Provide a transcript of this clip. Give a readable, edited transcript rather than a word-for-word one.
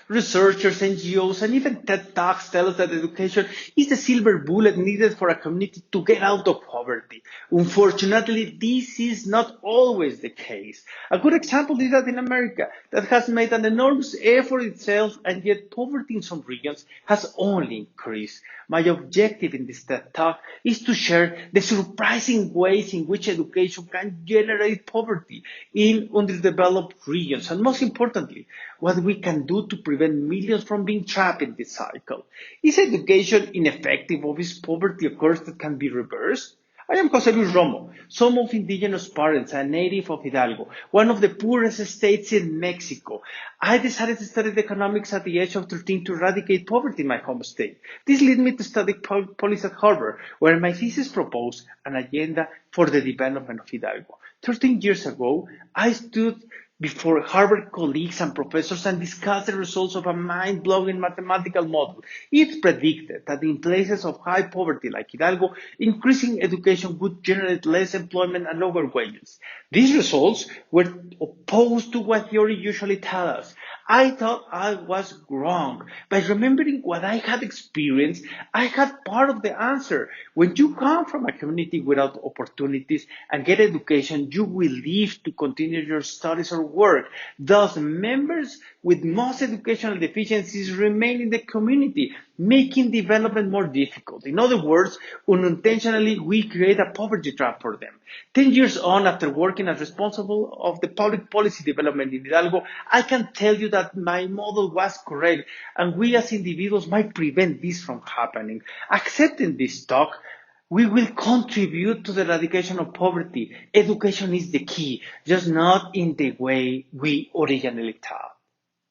Researchers, NGOs, and even TED Talks tell us that education is the silver bullet needed for a community to get out of poverty. Unfortunately, this is not always the case. A good example is Latin America, that has made an enormous effort itself, and yet poverty in some regions has only increased. My objective in this TED Talk is to share the surprising ways in which education can generate poverty in underdeveloped regions, and most importantly, what we can do to prevent millions from being trapped in this cycle. Is education ineffective, or is poverty a curse that can be reversed? I am Jose Luis Romo, son of indigenous parents, a native of Hidalgo, one of the poorest states in Mexico. I decided to study economics at the age of 13 to eradicate poverty in my home state. This led me to study policy at Harvard, where my thesis proposed an agenda for the development of Hidalgo. 13 years ago, I stood before Harvard colleagues and professors and discussed the results of a mind-blowing mathematical model. It predicted that in places of high poverty like Hidalgo, increasing education would generate less employment and lower wages. These results were opposed to what theory usually tells us. I thought I was wrong. By remembering what I had experienced, I had part of the answer. When you come from a community without opportunities and get education, you will leave to continue your studies or work. Thus, members with most educational deficiencies remain in the community, making development more difficult. In other words, unintentionally, we create a poverty trap for them. 10 years on, after working as responsible of the public policy development in Hidalgo, I can tell you that my model was correct, and we as individuals might prevent this from happening. Accepting this talk, we will contribute to the eradication of poverty. Education is the key, just not in the way we originally thought.